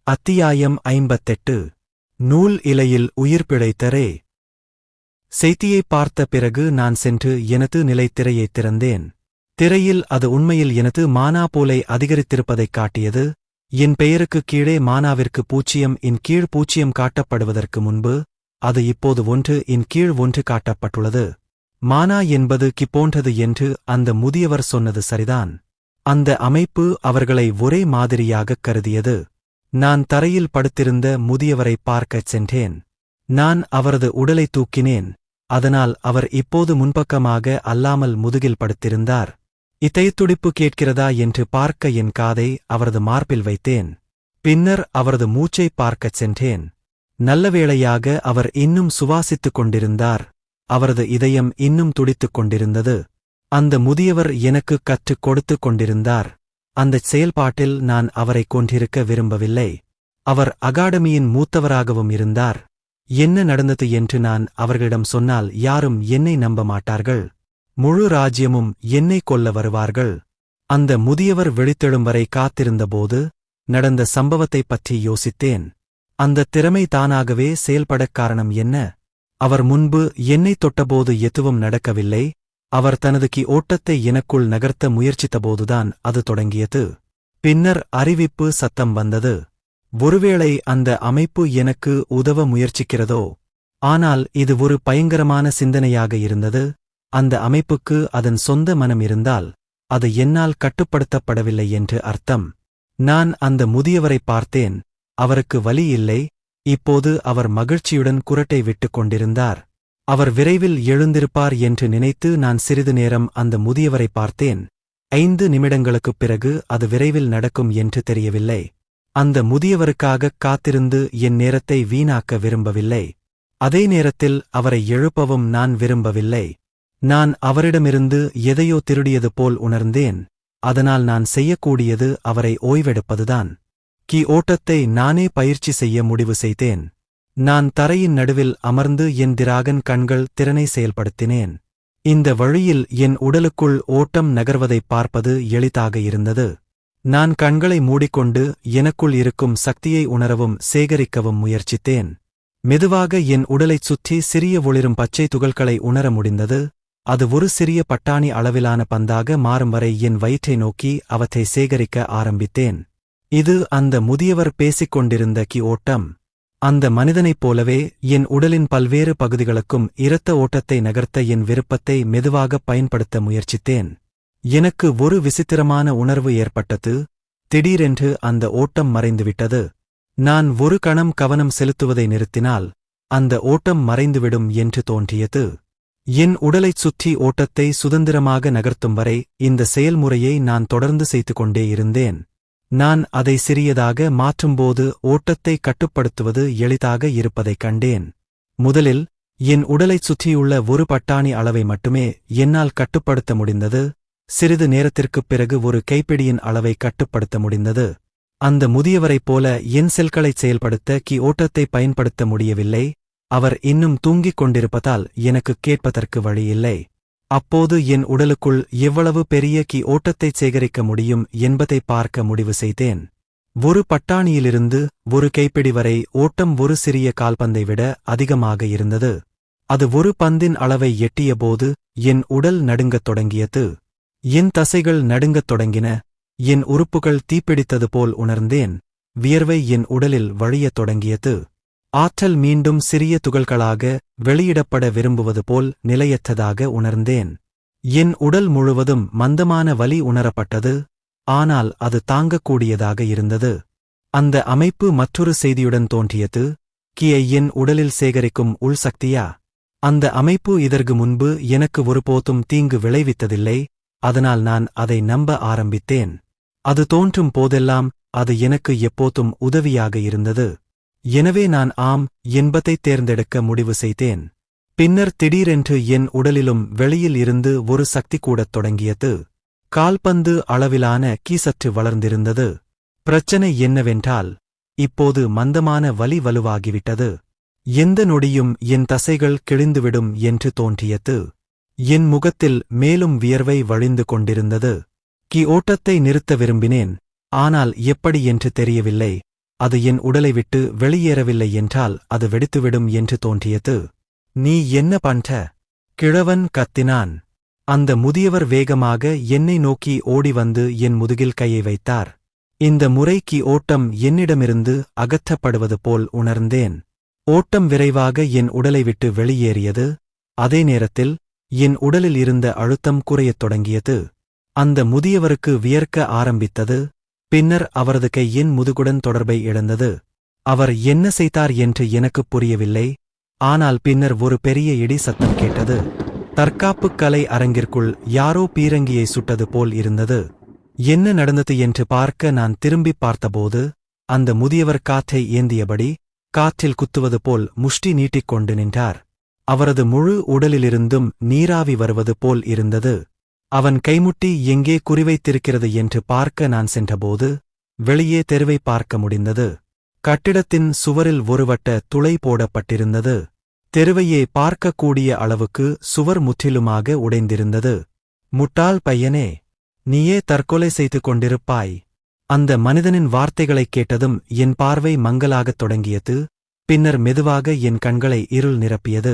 அத்தியாயம் 58 நூல் இலையில் உயிர் பிழைத்தரே. செய்தியைப் பார்த்த பிறகு நான் சென்று எனது நிலைத்திரையைத் திறந்தேன். திரையில் அது உண்மையில் எனது மானா போலை அதிகரித்திருப்பதைக் காட்டியது. என் பெயருக்குக் கீழே மானாவிற்கு 0 இன் கீழ் 0 காட்டப்படுவதற்கு முன்பு அது இப்போது 1 இன் கீழ் 1 காட்டப்பட்டுள்ளது. மானா என்பது போன்றது என்று அந்த முதியவர் சொன்னது சரிதான். அந்த அமைப்பு அவர்களை ஒரே மாதிரியாகக் கருதியது. நான் தரையில் படுத்திருந்த முதியவரைப் பார்க்கச் சென்றேன். நான் அவரது உடலை தூக்கினேன். அதனால் அவர் இப்போது முன்பக்கமாக அல்லாமல் முதுகில் படுத்திருந்தார். இதயத்துடிப்பு கேட்கிறதா என்று பார்க்க என் காதை அவரது மார்பில் வைத்தேன். பின்னர் அவரது மூச்சைப் பார்க்கச் சென்றேன். நல்லவேளையாக அவர் இன்னும் சுவாசித்துக் கொண்டிருந்தார். அவரது இதயம் இன்னும் துடித்துக் கொண்டிருந்தது. அந்த முதியவர் எனக்குக் கற்றுக் கொடுத்துக் கொண்டிருந்தார். அந்தச் செயல்பாட்டில் நான் அவரைக் கொன்றிருக்க விரும்பவில்லை. அவர் அகாடமியின் மூத்தவராகவும் இருந்தார். என்ன நடந்தது என்று நான் அவர்களிடம் சொன்னால் யாரும் என்னை நம்ப மாட்டார்கள். முழு ராஜ்யமும் என்னை கொல்ல வருவார்கள். அந்த முதியவர் விழித்தெழும் வரை காத்திருந்தபோது நடந்த சம்பவத்தைப் பற்றி யோசித்தேன். அந்த திறமை தானாகவே செயல்படக் காரணம் என்ன? அவர் முன்பு என்னைத் தொட்டபோது எதுவும் நடக்கவில்லை. அவர் தனது ஓட்டத்தை எனக்குள் நகர்த்த முயற்சித்தபோதுதான் அது தொடங்கியது. பின்னர் அறிவிப்பு சத்தம் வந்தது. ஒருவேளை அந்த அமைப்பு எனக்கு உதவ முயற்சிக்கிறதோ? ஆனால் இது ஒரு பயங்கரமான சிந்தனையாக இருந்தது. அந்த அமைப்புக்கு அதன் சொந்த மனம் இருந்தால் அது என்னால் கட்டுப்படுத்தப்படவில்லை என்று அர்த்தம். நான் அந்த முதியவரைப் பார்த்தேன். அவருக்கு வலி இல்லை. இப்போது அவர் மகிழ்ச்சியுடன் குரட்டை விட்டுக் கொண்டிருந்தார். அவர் விரைவில் எழுந்திருப்பார் என்று நினைத்து நான் சிறிது நேரம் அந்த முதியவரை பார்த்தேன். 5 நிமிடங்களுக்குப் பிறகு அது விரைவில் நடக்கும் என்று தெரியவில்லை. அந்த முதியவருக்காகக் காத்திருந்து என் நேரத்தை வீணாக்க விரும்பவில்லை. அதே நேரத்தில் அவரை எழுப்பவும் நான் விரும்பவில்லை. நான் அவரிடமிருந்து எதையோ திருடியது போல் உணர்ந்தேன். அதனால் நான் செய்யக்கூடியது அவரை ஓய்வெடுப்பதுதான். ஓட்டத்தை நானே பயிற்சி செய்ய முடிவு செய்தேன். நான் தரையின் நடுவில் அமர்ந்து என் திராகன் கண்கள் திறனை செயல்படுத்தினேன். இந்த வழியில் என் உடலுக்குள் ஓட்டம் நகர்வதைப் பார்ப்பது எளிதாக இருந்தது. நான் கண்களை மூடிக்கொண்டு எனக்குள் இருக்கும் சக்தியை உணரவும் சேகரிக்கவும் முயற்சித்தேன். மெதுவாக என் உடலைச் சுற்றி சிறிய ஒளிரும் பச்சை துகள்களை உணர முடிந்தது. அது ஒரு சிறிய பட்டாணி அளவிலான பந்தாக மாறும் வரை என் வயிற்றை நோக்கி அவற்றை சேகரிக்க ஆரம்பித்தேன். இது அந்த முதியவர் பேசிக் கொண்டிருந்த ஓட்டம். அந்த மனிதனைப் போலவே என் உடலின் பல்வேறு பகுதிகளுக்கும் இரத்த ஓட்டத்தை நகர்த்த என் விருப்பத்தை மெதுவாகப் பயன்படுத்த முயற்சித்தேன். எனக்கு ஒரு விசித்திரமான உணர்வு ஏற்பட்டது. திடீரென்று அந்த ஓட்டம் மறைந்துவிட்டது. நான் ஒரு கணம் கவனம் செலுத்துவதை நிறுத்தினால் அந்த ஓட்டம் மறைந்துவிடும் என்று தோன்றியது. என் உடலைச் சுற்றி ஓட்டத்தை சுதந்திரமாக நகர்த்தும் வரை இந்த செயல்முறையை நான் தொடர்ந்து செய்து கொண்டே இருந்தேன். நான் அதை சிறியதாக மாற்றும்போது ஓட்டத்தை கட்டுப்படுத்துவது எளிதாக இருப்பதைக் கண்டேன். முதலில் என் உடலைச் சுற்றியுள்ள ஒரு பட்டாணி அளவை மட்டுமே என்னால் கட்டுப்படுத்த முடிந்தது. சிறிது நேரத்திற்குப் பிறகு ஒரு கைப்பிடியின் அளவை கட்டுப்படுத்த முடிந்தது. அந்த முதியவரைப் போல என் செல்களைச் செயல்படுத்த ஓட்டத்தை பயன்படுத்த முடியவில்லை. அவர் இன்னும் தூங்கிக் கொண்டிருப்பதால் எனக்கு கேட்பதற்கு வழியில்லை. அப்போது என் உடலுக்குள் எவ்வளவு பெரிய ஓட்டத்தைச் சேகரிக்க முடியும் என்பதை பார்க்க முடிவு செய்தேன். ஒரு பட்டாணியிலிருந்து ஒரு கைப்பிடி வரை ஓட்டம் ஒரு சிறிய கால்பந்தை விட அதிகமாக இருந்தது. அது ஒரு பந்தின் அளவை எட்டியபோது என் உடல் நடுங்கத் தொடங்கியது. என் தசைகள் நடுங்கத் தொடங்கின. என் உறுப்புகள் தீப்பிடித்தது போல் உணர்ந்தேன். வியர்வை என் உடலில் வழியத் தொடங்கியது. ஆற்றல் மீண்டும் சிறிய துகள்களாக வெளியிடப்பட விரும்புவது போல் நிலையற்றதாக உணர்ந்தேன். என் உடல் முழுவதும் மந்தமான வலி உணரப்பட்டது. ஆனால் அது தாங்கக்கூடியதாக இருந்தது. அந்த அமைப்பு மற்றொரு செய்தியுடன் தோன்றியது. என் உடலில் சேகரிக்கும் உள்சக்தியா? அந்த அமைப்பு இதற்கு முன்பு எனக்கு ஒருபோதும் தீங்கு விளைவித்ததில்லை. அதனால் நான் அதை நம்ப ஆரம்பித்தேன். அது தோன்றும் போதெல்லாம் அது எனக்கு எப்போதும் உதவியாக இருந்தது. எனவே நான் ஆம் என்பதைத் தேர்ந்தெடுக்க முடிவு செய்தேன். பின்னர் திடீரென்று என் உடலிலும் வெளியில் இருந்து ஒரு சக்தி கூடத் தொடங்கியது. கால்பந்து அளவிலான சற்று வளர்ந்திருந்தது. பிரச்சனை என்னவென்றால் இப்போது மந்தமான வலி வலுவாகிவிட்டது. எந்த நொடியும் என் தசைகள் கிழிந்துவிடும் என்று தோன்றியது. என் முகத்தில் மேலும் வியர்வை வழிந்து கொண்டிருந்தது. ஓட்டத்தை நிறுத்த விரும்பினேன். ஆனால் எப்படி என்று தெரியவில்லை. அது என் உடலை விட்டு வெளியேறவில்லை என்றால் அது வெடித்துவிடும் என்று தோன்றியது. நீ என்ன பண்ற? கிழவன் கத்தினான். அந்த முதியவர் வேகமாக என்னை நோக்கி ஓடி வந்து என் முதுகில் கையை வைத்தார். இந்த முறைக்கு ஓட்டம் என்னிடமிருந்து அகற்றப்படுவது போல் உணர்ந்தேன். ஓட்டம் விரைவாக என் உடலை விட்டு வெளியேறியது. அதே நேரத்தில் என் உடலில் இருந்த அழுத்தம் குறையத் தொடங்கியது. அந்த முதியவருக்கு வியர்க்க ஆரம்பித்தது. பின்னர் அவரது கை என் முதுகுடன் தொடர்பை இழந்தது. அவர் என்ன செய்தார் என்று எனக்குப் புரியவில்லை. ஆனால் பின்னர் ஒரு பெரிய இடி சத்தம் கேட்டது. தற்காப்புக் கலை அரங்கிற்குள் யாரோ பீரங்கியை சுட்டது போல் இருந்தது. என்ன நடந்தது என்று பார்க்க நான் திரும்பிப் பார்த்தபோது அந்த முதியவர் காற்றை ஏந்தியபடி காற்றில் குத்துவது போல் முஷ்டி நீட்டிக்கொண்டு நின்றார். அவரது முழு உடலிலிருந்தும் நீராவி வருவது போல் இருந்தது. அவன் கைமுட்டி எங்கே குறிவைத்திருக்கிறது என்று பார்க்க நான் சென்றபோது வெளியே தெருவை பார்க்க முடிந்தது. கட்டிடத்தின் சுவரில் ஒரு வட்ட துளை போடப்பட்டிருந்தது. தெருவையே பார்க்கக்கூடிய அளவுக்கு சுவர் முற்றிலுமாக உடைந்திருந்தது. முட்டாள் பையனே, நீயே தற்கொலை செய்து கொண்டிருப்பாய். அந்த மனிதனின் வார்த்தைகளைக் கேட்டதும் என் பார்வை மங்கலாகத் தொடங்கியது. பின்னர் மெதுவாக என் கண்களை இருள் நிரப்பியது.